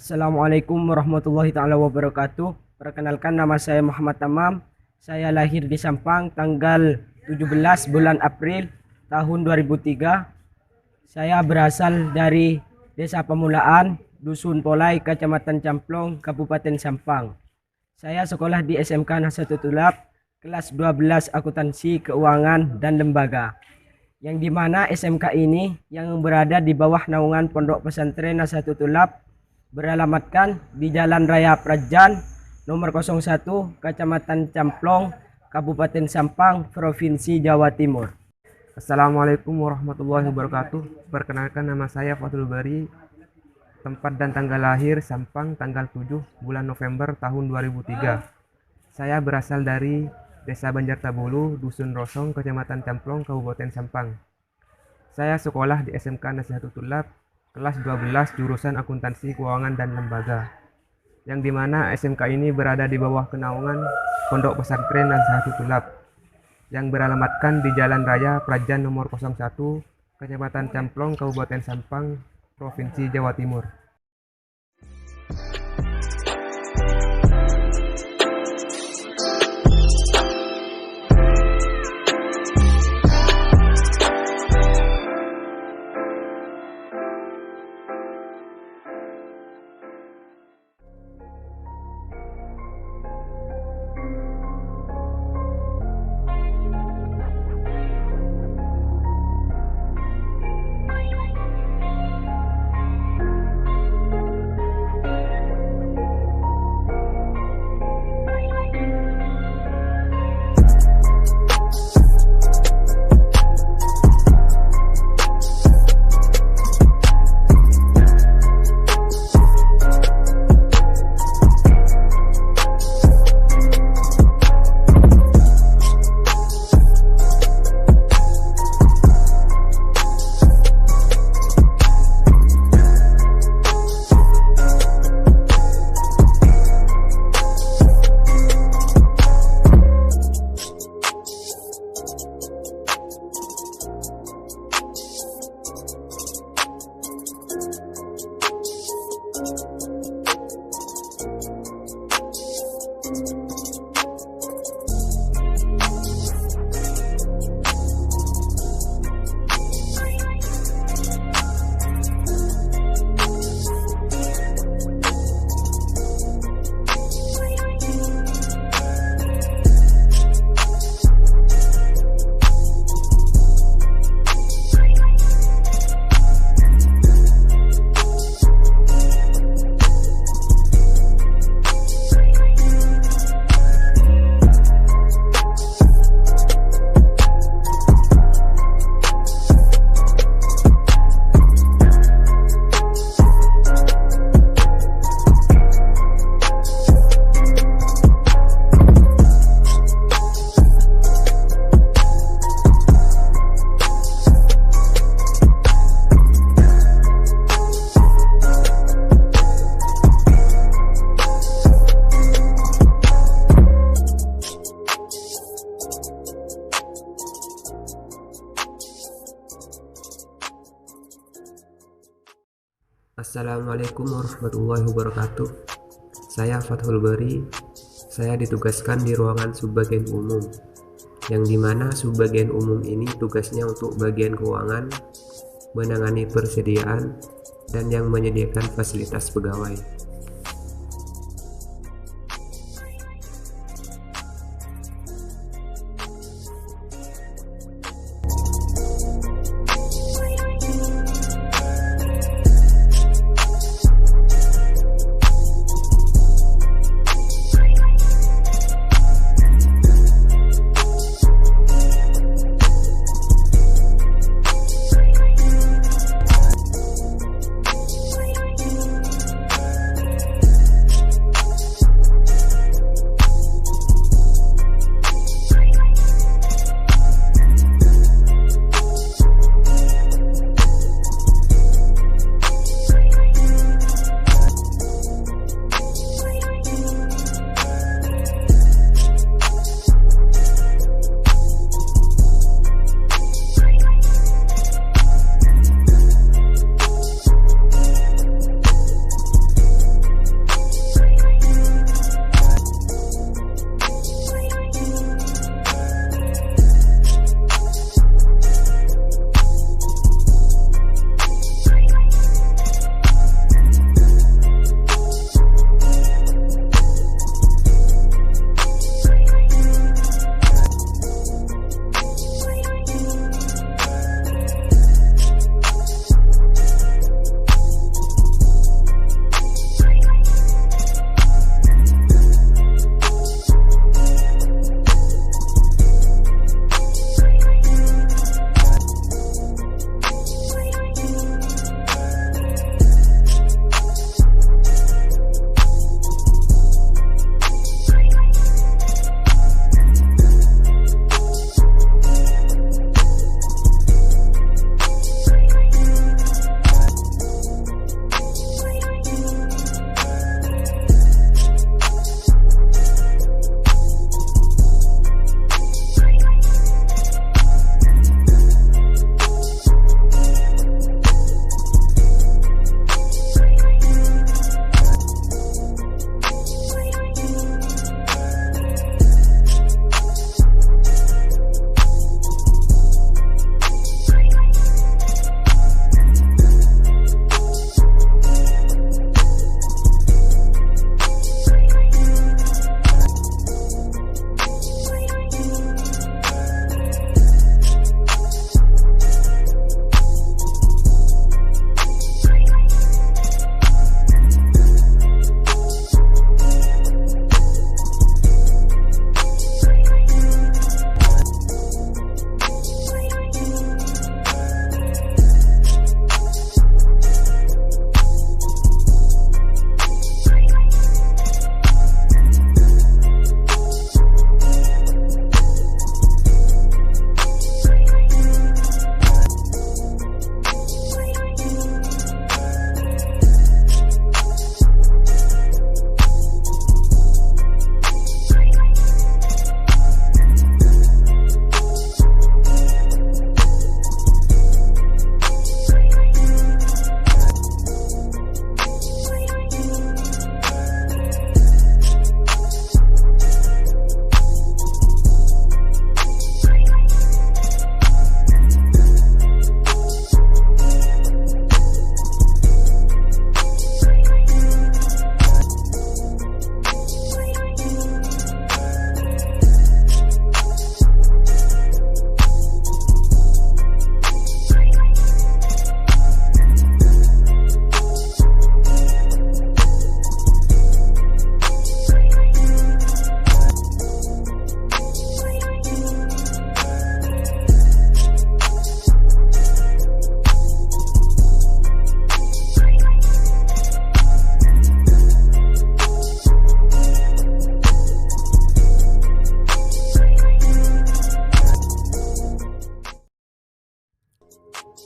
Assalamualaikum warahmatullahi taala wabarakatuh. Perkenalkan, nama saya Muhammad Tamam. Saya lahir di Sampang tanggal 17 bulan April tahun 2003. Saya berasal dari Desa Pemulaan, Dusun Polai, Kecamatan Camplong, Kabupaten Sampang. Saya sekolah di SMK Nahdlatul Tulab, kelas 12 Akuntansi, Keuangan, dan Lembaga. Yang dimana SMK ini yang berada di bawah naungan Pondok Pesantren Nahdlatul Tulab, beralamatkan di Jalan Raya Prajan nomor 01, Kecamatan Camplong, Kabupaten Sampang, Provinsi Jawa Timur. Assalamualaikum warahmatullahi wabarakatuh. Perkenalkan, nama saya Fathul Bari. Tempat dan tanggal lahir Sampang tanggal 7 bulan November tahun 2003. Saya berasal dari Desa Banjartabulu, Dusun Rosong, Kecamatan Camplong, Kabupaten Sampang. Saya sekolah di SMK Nahdlatul Tulab, kelas 12 jurusan Akuntansi, Keuangan, dan Lembaga. Yang dimana SMK ini berada di bawah kenaungan Pondok Pesantren Nahdlatul Tulab, yang beralamatkan di Jalan Raya Prajan nomor 01, Kecamatan Camplong, Kabupaten Sampang, Provinsi Jawa Timur. Assalamualaikum warahmatullahi wabarakatuh. Saya Fathul Bari. Saya ditugaskan di ruangan subbagian umum, yang dimana subbagian umum ini tugasnya untuk bagian keuangan, menangani persediaan, dan yang menyediakan fasilitas pegawai.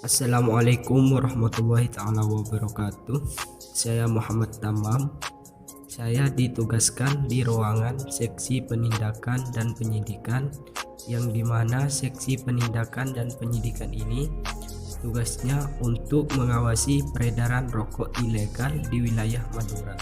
Assalamualaikum warahmatullahi taala wabarakatuh. Saya Muhammad Tamam. Saya ditugaskan di ruangan seksi penindakan dan penyidikan, yang dimana seksi penindakan dan penyidikan ini tugasnya untuk mengawasi peredaran rokok ilegal di wilayah Madura.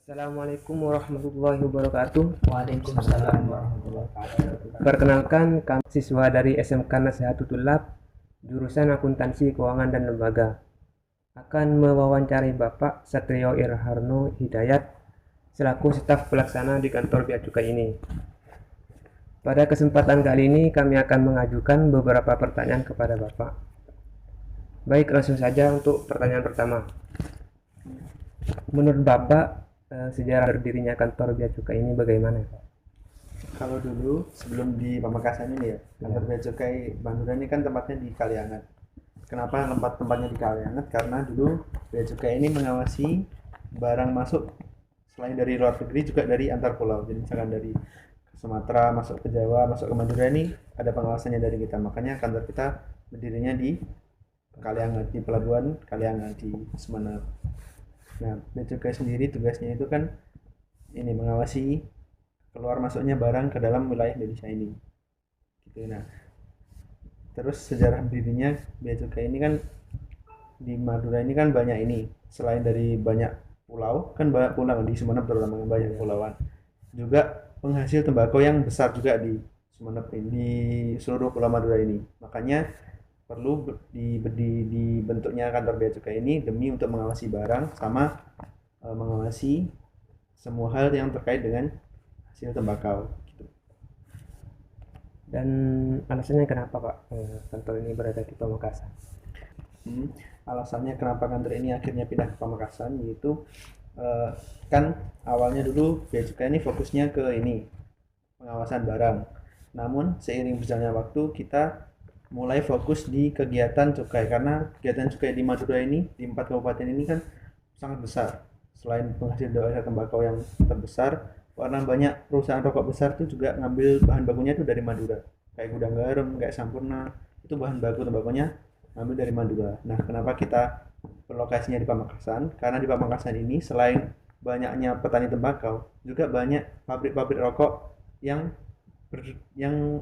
Assalamualaikum warahmatullahi wabarakatuh. Waalaikumsalam warahmatullahi wabarakatuh. Perkenalkan, kami siswa dari SMK Nasihatul Tulab, jurusan Akuntansi Keuangan dan Lembaga, akan mewawancarai Bapak Satrio Irharno Hidayat selaku staf pelaksana di kantor Bea Cukai ini. Pada kesempatan kali ini kami akan mengajukan beberapa pertanyaan kepada Bapak. Baik, langsung saja untuk pertanyaan pertama. Menurut Bapak, sejarah berdirinya kantor Bea Cukai ini bagaimana, Pak? Kalau dulu sebelum di Pamekasan ini ya, kantor Bea Cukai Madura ini kan tempatnya di Kaliangat. Kenapa tempatnya di Kaliangat? Karena dulu Bea Cukai ini mengawasi barang masuk selain dari luar negeri juga dari antar pulau. Jadi misalkan dari Sumatera masuk ke Jawa, masuk ke Madura ini ada pengawasannya dari kita. Makanya kantor kita berdirinya di Kaliangat, di pelabuhan Kaliangat di Sumenep. Nah, Bea Cukai sendiri tugasnya itu kan ini mengawasi keluar masuknya barang ke dalam wilayah Indonesia ini. Gitu. Nah, Terus sejarah berdirinya Bea Cukai ini kan di Madura ini kan banyak ini, selain dari banyak pulau kan, banyak pulau di Sumeneb terutama banyak pulauan, juga penghasil tembakau yang besar juga di Sumeneb ini, di seluruh Pulau Madura ini. Makanya perlu dibentuknya kantor bea cukai ini demi untuk mengawasi barang sama mengawasi semua hal yang terkait dengan hasil tembakau gitu. Dan alasannya kenapa Pak kantor ini berada di Pamekasan? Alasannya kenapa kantor ini akhirnya pindah ke Pamekasan yaitu kan awalnya dulu bea cukai ini fokusnya ke ini pengawasan barang. Namun seiring berjalannya waktu kita mulai fokus di kegiatan cukai, karena kegiatan cukai di Madura ini di 4 kabupaten ini kan sangat besar. Selain penghasil tembakau yang terbesar, karena banyak perusahaan rokok besar tuh juga ngambil bahan bakunya tuh dari Madura. Kayak Gudang Garam, kayak Sampurna, itu bahan baku tembakunya ngambil dari Madura. Nah, kenapa kita berlokasinya di Pamekasan? Karena di Pamekasan ini selain banyaknya petani tembakau, juga banyak pabrik-pabrik rokok yang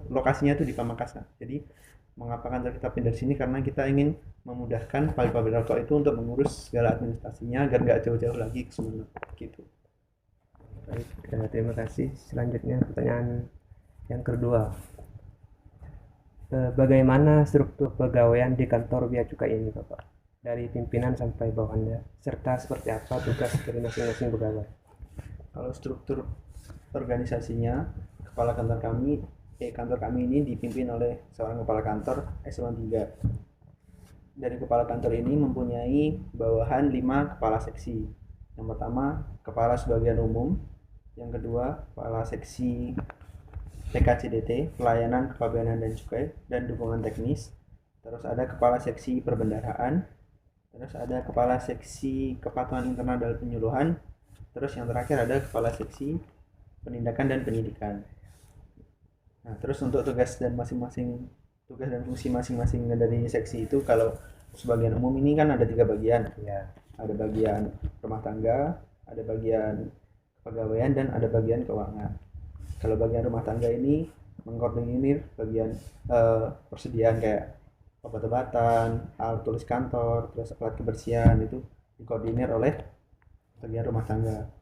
lokasinya tuh di Pamekasan. Jadi mengapa kantor kita pindah di sini? Karena kita ingin memudahkan pabrik-pabrik rokok itu untuk mengurus segala administrasinya agar nggak jauh-jauh lagi ke Sumeneb gitu. Baik, terima kasih. Selanjutnya pertanyaan yang kedua. Bagaimana struktur pegawaian di kantor bea cukai ini, Bapak? Dari pimpinan sampai bawahannya, serta seperti apa tugas dari masing-masing pegawai? Kalau struktur organisasinya, kantor kami ini dipimpin oleh seorang kepala kantor eselon 3. Dari kepala kantor ini mempunyai bawahan 5 kepala seksi. Yang pertama, kepala sebagian umum. Yang kedua, kepala seksi PKCDT, pelayanan kepabeanan dan cukai dan dukungan teknis. Terus ada kepala seksi perbendaharaan. Terus ada kepala seksi kepatuhan internal dan penyuluhan. Terus yang terakhir ada kepala seksi penindakan dan penyidikan. Nah, terus untuk tugas dan fungsi masing-masing dari seksi itu, kalau sebagian umum ini kan ada 3 bagian. Ya. Ada bagian rumah tangga, ada bagian kepegawaian, dan ada bagian keuangan. Kalau bagian rumah tangga ini mengkoordinir bagian persediaan kayak obat-obatan, alat tulis kantor, terus alat kebersihan, itu dikoordinir oleh bagian rumah tangga.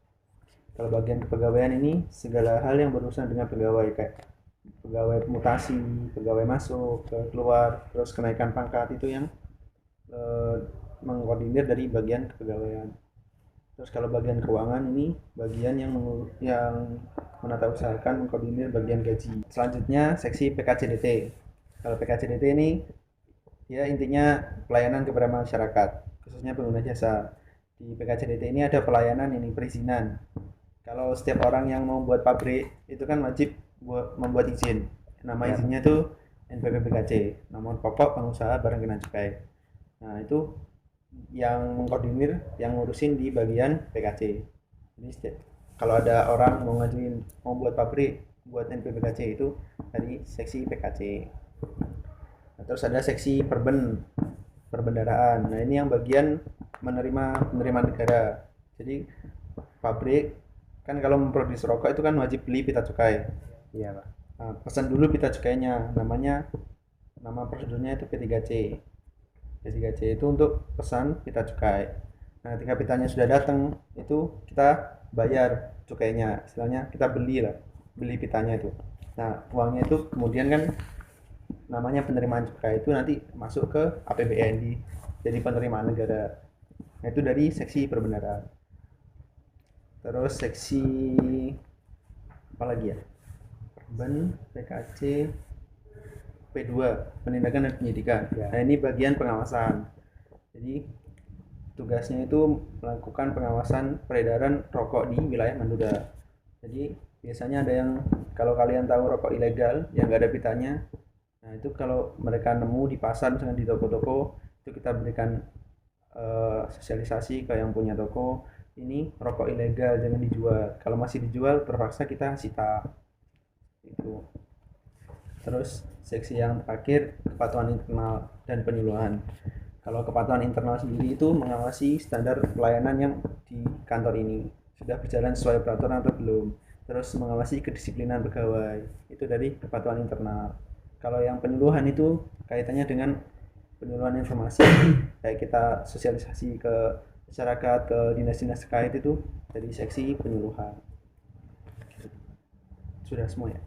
Kalau bagian kepegawaian ini segala hal yang berurusan dengan pegawai, kayak pegawai mutasi, pegawai masuk, keluar, terus kenaikan pangkat, itu yang mengkoordinir dari bagian kepegawaian. Terus kalau bagian keuangan ini bagian yang menata usahakan, mengkoordinir bagian gaji. Selanjutnya seksi PKCDT. Kalau PKCDT ini ya intinya pelayanan kepada masyarakat, khususnya pengguna jasa. Di PKCDT ini ada pelayanan ini perizinan. Kalau setiap orang yang mau buat pabrik itu kan wajib membuat izin. Nama izinnya tuh NPWP-PKC, nomor pokok pengusaha barang kena cukai. Nah, itu yang mengkoordinir, yang ngurusin di bagian PKC. Jadi kalau ada orang mau buat pabrik, buat NPWP-PKC, itu dari seksi PKC. Nah, terus ada seksi perbendaraan. Nah, ini yang bagian menerima negara. Jadi pabrik kan kalau memproduksi rokok itu kan wajib beli pita cukai. Iya, Pak. Nah, pesan dulu pita cukainya, nama prosedurnya itu P3C. P3C itu untuk pesan pita cukai. Nah, ketika pitanya sudah datang, itu kita bayar cukainya. Istilahnya kita beli pitanya itu. Nah, uangnya itu kemudian kan namanya penerimaan cukai, itu nanti masuk ke APBN, jadi penerimaan negara. Nah, itu dari seksi perbendaharaan. Terus seksi apa lagi ya? PKC P2, penindakan dan penyidikan. Nah, ini bagian pengawasan. Jadi tugasnya itu melakukan pengawasan peredaran rokok di wilayah Madura. Jadi biasanya ada yang, kalau kalian tahu rokok ilegal yang nggak ada pitanya, nah itu kalau mereka nemu di pasar, misalnya di toko-toko, itu kita berikan sosialisasi ke yang punya toko, ini rokok ilegal, jangan dijual. Kalau masih dijual, terpaksa kita sita. Itu. Terus seksi yang terakhir, kepatuhan internal dan penyuluhan. Kalau kepatuhan internal sendiri itu mengawasi standar pelayanan yang di kantor ini sudah berjalan sesuai peraturan atau belum. Terus mengawasi kedisiplinan pegawai, itu dari kepatuhan internal. Kalau yang penyuluhan itu kaitannya dengan penyuluhan informasi, kayak kita sosialisasi ke masyarakat, ke dinas-dinas terkait itu dari seksi penyuluhan. Sudah semua ya?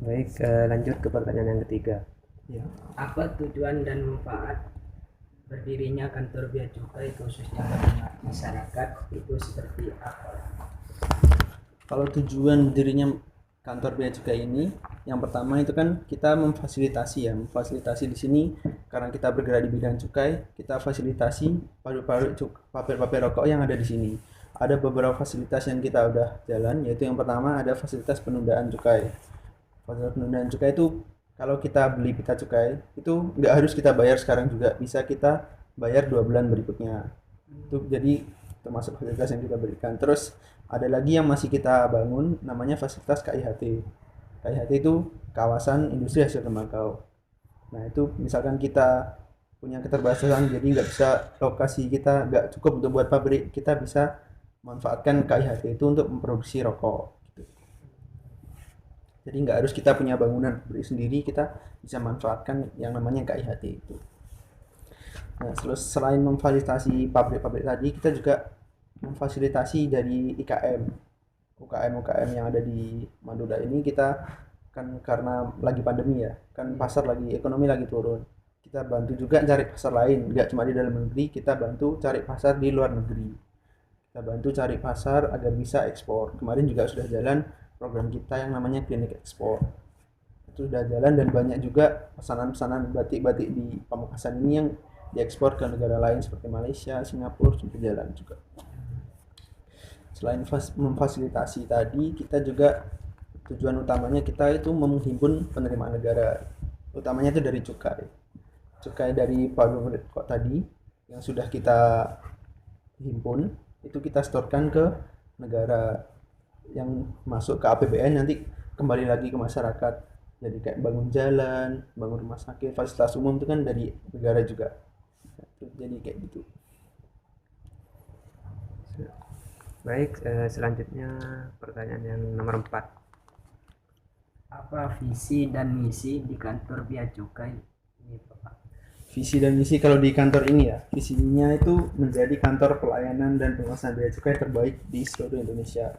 Baik, lanjut ke pertanyaan yang ketiga. Ya. Apa tujuan dan manfaat berdirinya kantor bea cukai khususnya bagi masyarakat itu seperti apa? Kalau tujuan dirinya kantor bea cukai ini, yang pertama itu kan kita memfasilitasi di sini karena kita bergerak di bidang cukai, kita fasilitasi pabrik rokok yang ada di sini. Ada beberapa fasilitas yang kita udah jalan, yaitu yang pertama ada fasilitas penundaan cukai. Fasilitas penundaan cukai itu kalau kita beli pita cukai itu nggak harus kita bayar sekarang juga, bisa kita bayar 2 bulan berikutnya. Itu jadi termasuk fasilitas yang kita berikan. Terus ada lagi yang masih kita bangun, namanya fasilitas KIHT. KIHT itu kawasan industri hasil tembakau. Nah itu misalkan kita punya keterbatasan, jadi nggak bisa, lokasi kita nggak cukup untuk buat pabrik, kita bisa manfaatkan KIHT itu untuk memproduksi rokok. Jadi nggak harus kita punya bangunan pabrik sendiri, kita bisa manfaatkan yang namanya KIHT itu. Nah, terus selain memfasilitasi pabrik-pabrik tadi, kita juga memfasilitasi dari UKM yang ada di Madura ini. Kita kan karena lagi pandemi ya, kan pasar lagi, ekonomi lagi turun, kita bantu juga cari pasar lain, nggak cuma di dalam negeri, kita bantu cari pasar di luar negeri, kita bantu cari pasar agar bisa ekspor. Kemarin juga sudah jalan program kita yang namanya klinik ekspor, itu sudah jalan dan banyak juga pesanan-pesanan batik-batik di Pamekasan ini yang diekspor ke negara lain seperti Malaysia, Singapura, sudah jalan juga. Selain memfasilitasi tadi, kita juga tujuan utamanya kita itu menghimpun penerimaan negara, utamanya itu dari cukai dari pabrik rokok tadi yang sudah kita himpun, itu kita setorkan ke negara yang masuk ke APBN, nanti kembali lagi ke masyarakat. Jadi kayak bangun jalan, bangun rumah sakit, fasilitas umum itu kan dari negara juga. Jadi kayak gitu. Baik, selanjutnya pertanyaan yang nomor 4. Apa visi dan misi di kantor bea cukai ini, Bapak? Visi dan misi kalau di kantor ini ya, visinya itu menjadi kantor pelayanan dan pengawasan bea cukai terbaik di seluruh Indonesia.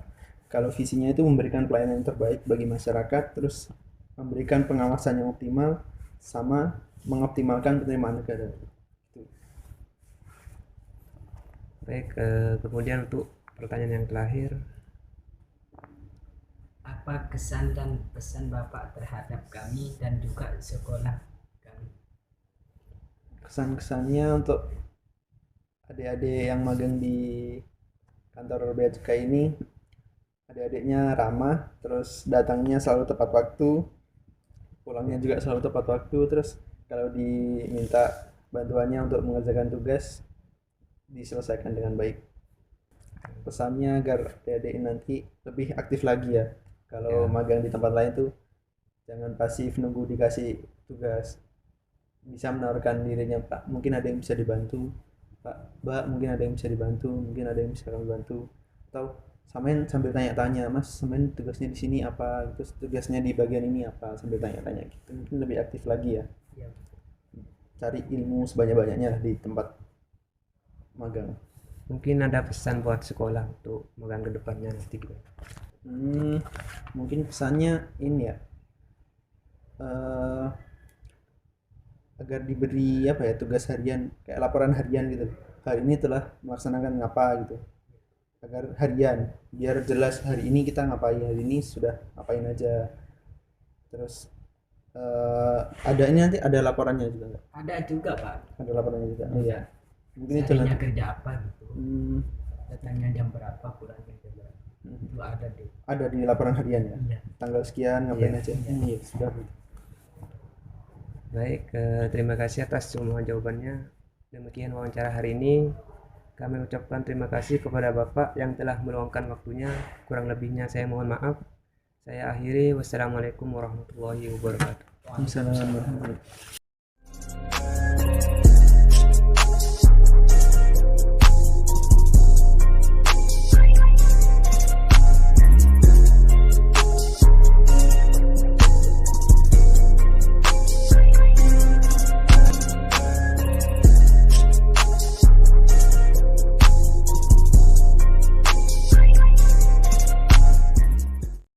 Kalau visinya itu memberikan pelayanan yang terbaik bagi masyarakat, terus memberikan pengawasan yang optimal, sama mengoptimalkan penerimaan negara. Baik, kemudian untuk pertanyaan yang terakhir, Apa kesan dan pesan Bapak terhadap kami dan juga sekolah kami? Kesan-kesannya untuk adik-adik yang magang di kantor bea cukai ini, adik-adiknya ramah, terus datangnya selalu tepat waktu, pulangnya juga selalu tepat waktu, terus kalau diminta bantuannya untuk mengerjakan tugas diselesaikan dengan baik. Pesannya agar adik-adik nanti lebih aktif lagi ya. Kalau magang di tempat lain tuh jangan pasif nunggu dikasih tugas, bisa menawarkan dirinya, Pak mungkin ada yang bisa dibantu, Pak Mbak mungkin ada yang bisa dibantu, mungkin ada yang bisa kami bantu, atau samain sambil tanya-tanya, Mas samain tugasnya di sini apa, terus tugasnya di bagian ini apa, sambil tanya-tanya gitu, mungkin lebih aktif lagi ya. Cari ilmu sebanyak-banyaknya lah di tempat magang. mungkin ada pesan buat sekolah untuk magang ke depannya nanti gitu. Mungkin pesannya ini ya, agar diberi apa ya, tugas harian kayak laporan harian gitu, hari ini telah melaksanakan ngapa gitu, agar harian biar jelas hari ini kita ngapain, hari ini sudah ngapain aja. Terus ada ini nanti ada laporannya juga nggak? Ada juga, Pak. Ada laporannya juga. Oh iya, mungkin itu Harinya nanti. kerja apa gitu. Datangnya jam berapa, pulangnya jam berapa. Itu ada deh. Ada di laporan harian ya, Iya. tanggal sekian ngapain Iya. aja. Iya sudah. Baik, terima kasih atas semua jawabannya. Demikian wawancara hari ini. Kami ucapkan terima kasih kepada Bapak yang telah meluangkan waktunya. Kurang lebihnya saya mohon maaf. Saya akhiri. Wassalamualaikum warahmatullahi wabarakatuh. Waalaikumsalam warahmatullahi wabarakatuh.